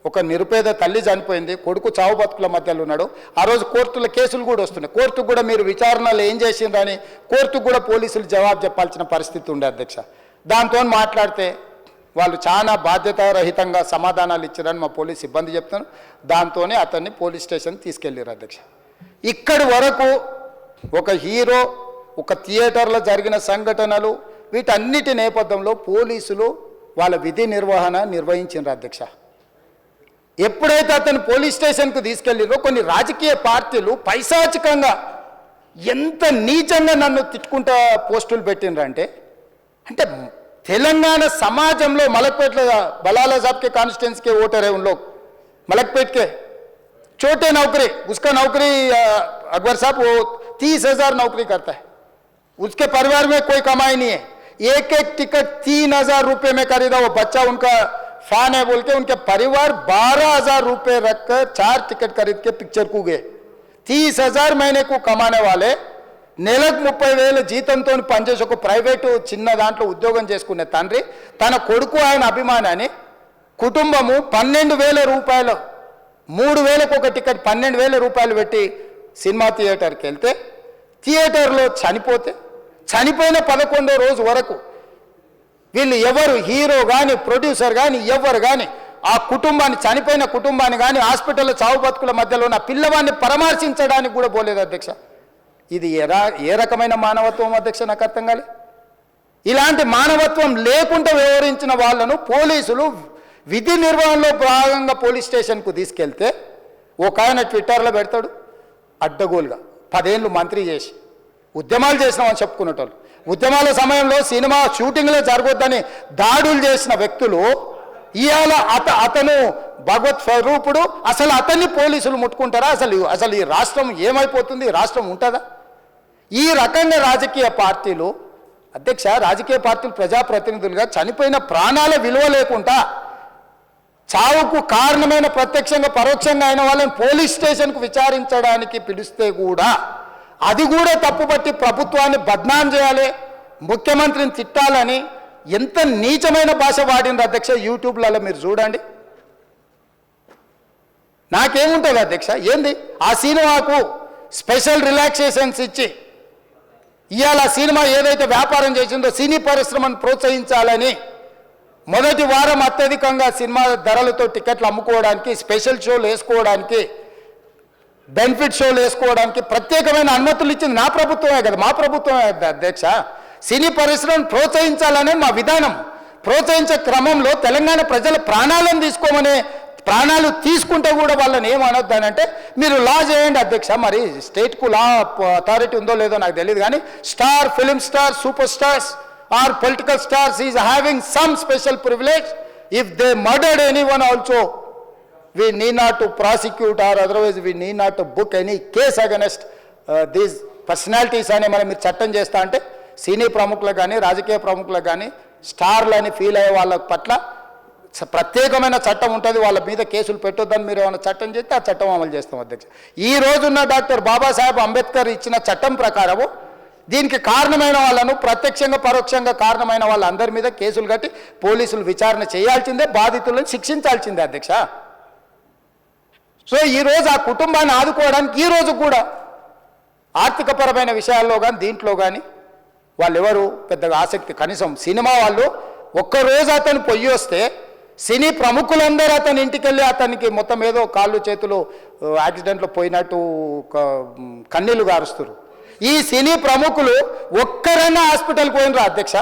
ఒక నిరుపేద తల్లి చనిపోయింది, కొడుకు చావు బతుకుల మధ్యలో ఉన్నాడు. ఆ రోజు కోర్టులో కేసులు కూడా వస్తున్నాయి. కోర్టుకు కూడా మీరు విచారణలు ఏం చేసిండ్రని కోర్టుకు కూడా పోలీసులు జవాబు చెప్పాల్సిన పరిస్థితి ఉండే అధ్యక్ష. దాంతో మాట్లాడితే వాళ్ళు చాలా బాధ్యతారహితంగా సమాధానాలు ఇచ్చారని మా పోలీస్ సిబ్బంది చెప్తాను. దాంతోనే అతన్ని పోలీస్ స్టేషన్కి తీసుకెళ్ళారు అధ్యక్ష. ఇక్కడి వరకు ఒక హీరో, ఒక థియేటర్లో జరిగిన సంఘటనలు, వీటన్నిటి నేపథ్యంలో పోలీసులు వాళ్ళ విధి నిర్వహణ నిర్వహించారు అధ్యక్ష. ఎప్పుడైతే అతను పోలీస్ స్టేషన్కు తీసుకెళ్ళిరో కొన్ని రాజకీయ పార్టీలు పైశాచికంగా ఎంత నీచంగా నన్ను తిట్టుకుంటా పోస్టులు పెట్టినరంటే, అంటే తెలంగాణ సమాజంలో మలక్పేట్లో బలాలా साहब के कॉन्स्टिट्यूंसी के वोटर है उन लोग, मलकपेट के छोटे नौकरी, उसका नौकरी अकबर साहब वो 30,000 नौकरी करता है, उसके परिवार में कोई कमाई नहीं है, एक एक टिकट 3,000 रुपये में खरीदा, वो बच्चा उनका फैन है बोल के उनके परिवार 12,000 रुपये रखकर 4 टिकट खरीद के पिक्चर को गए. 30,000 महीने को कमाने वाले నెలకు 30,000 జీతంతో పనిచేసి ఒక ప్రైవేటు చిన్న దాంట్లో ఉద్యోగం చేసుకునే తండ్రి తన కొడుకు ఆయన అభిమానాన్ని కుటుంబము 12,000 రూపాయలు, 3,000కు ఒక టికెట్ 12,000 రూపాయలు పెట్టి సినిమా థియేటర్కి వెళ్తే థియేటర్లో చనిపోతే చనిపోయిన 11వ రోజు వరకు వీళ్ళు ఎవరు హీరో కానీ ప్రొడ్యూసర్ కానీ ఎవరు కానీ ఆ కుటుంబాన్ని, చనిపోయిన కుటుంబాన్ని కానీ హాస్పిటల్లో చావు బతుకుల మధ్యలో ఉన్న పిల్లవాడిని పరామర్శించడానికి కూడా పోలేదు అధ్యక్ష. ఇది ఏ రకమైన మానవత్వం అధ్యక్ష? నాకు అర్థం కాలే. ఇలాంటి మానవత్వం లేకుండా వ్యవహరించిన వాళ్ళను పోలీసులు విధి నిర్వహణలో భాగంగా పోలీస్ స్టేషన్కు తీసుకెళ్తే ఒక ఆయన ట్విట్టర్లో పెడతాడు అడ్డగోలుగా 10 ఏళ్ళు మంత్రి చేసి ఉద్యమాలు చేసినామని చెప్పుకునేటోళ్ళు, ఉద్యమాల సమయంలో సినిమా షూటింగ్లో జరగొద్దని దాడులు చేసిన వ్యక్తులు ఇవాళ అతను భగవత్ స్వరూపుడు, అసలు అతన్ని పోలీసులు ముట్టుకుంటారా? అసలు ఈ రాష్ట్రం ఏమైపోతుంది? ఈ రాష్ట్రం ఉంటుందా? ఈ రకంగా రాజకీయ పార్టీలు అధ్యక్ష, రాజకీయ పార్టీలు ప్రజాప్రతినిధులుగా చనిపోయిన ప్రాణాల విలువ లేకుండా చావుకు కారణమైన ప్రత్యక్షంగా పరోక్షంగా అయిన వాళ్ళని పోలీస్ స్టేషన్కు విచారించడానికి పిలిస్తే కూడా అది కూడా తప్పుపట్టి ప్రభుత్వాన్ని బద్నాం చేయాలి, ముఖ్యమంత్రిని తిట్టాలని ఎంత నీచమైన భాష వాడింది అధ్యక్ష. యూట్యూబ్లలో మీరు చూడండి. నాకేముంటుంది అధ్యక్ష? ఏంది ఆ సినిమాకు స్పెషల్ రిలాక్సేషన్స్ ఇచ్చి ఇవాళ సినిమా ఏదైతే వ్యాపారం చేసిందో సినీ పరిశ్రమను ప్రోత్సహించాలని మొదటి వారం అత్యధికంగా సినిమా ధరలతో టికెట్లు అమ్ముకోవడానికి, స్పెషల్ షోలు వేసుకోవడానికి, బెనిఫిట్ షోలు వేసుకోవడానికి ప్రత్యేకమైన అనుమతులు ఇచ్చింది నా ప్రభుత్వమే కదా, మా ప్రభుత్వమే అధ్యక్ష. సినీ పరిశ్రమను ప్రోత్సహించాలనే మా విధానం. ప్రోత్సహించే క్రమంలో తెలంగాణ ప్రజల ప్రాణాలను తీసుకోమనే, ప్రాణాలు తీసుకుంటే కూడా వాళ్ళని ఏమనొద్దానంటే మీరు లా చేయండి అధ్యక్ష. మరి స్టేట్కు లా అథారిటీ ఉందో లేదో నాకు తెలియదు, కానీ star, film star, super stars or political stars is having some special privilege. If they murdered anyone also we need not to prosecute or otherwise we need not to book any case against these personalities అని మనం మీరు చట్టం చేస్తా అంటే సినీ ప్రముఖులకు కానీ రాజకీయ ప్రముఖులకు కానీ స్టార్లని ఫీల్ అయ్యే వాళ్ళ పట్ల ప్రత్యేకమైన చట్టం ఉంటుంది, వాళ్ళ మీద కేసులు పెట్టొద్దని మీరు ఏమైనా చట్టం చేస్తే ఆ చట్టం అమలు చేస్తాం అధ్యక్ష. ఈ రోజున్న డాక్టర్ బాబాసాహెబ్ అంబేద్కర్ ఇచ్చిన చట్టం ప్రకారము దీనికి కారణమైన వాళ్ళను, ప్రత్యక్షంగా పరోక్షంగా కారణమైన వాళ్ళందరి మీద కేసులు కట్టి పోలీసులు విచారణ చేయాల్సిందే, బాధితులను శిక్షించాల్సిందే అధ్యక్ష. సో ఈరోజు ఆ కుటుంబాన్ని ఆదుకోవడానికి ఈరోజు కూడా ఆర్థికపరమైన విషయాల్లో కానీ దీంట్లో కానీ వాళ్ళు ఎవరు పెద్దగా ఆసక్తి, కనీసం సినిమా వాళ్ళు ఒక్కరోజు అతను పొయ్యి వస్తే సినీ ప్రముఖులందరూ అతని ఇంటికి వెళ్ళి అతనికి మొత్తం ఏదో కాళ్ళు చేతులు యాక్సిడెంట్లో పోయినట్టు కన్నీళ్లు గారుస్తారు. ఈ సినీ ప్రముఖులు ఒక్కరైనా హాస్పిటల్కి పోయినరా అధ్యక్ష?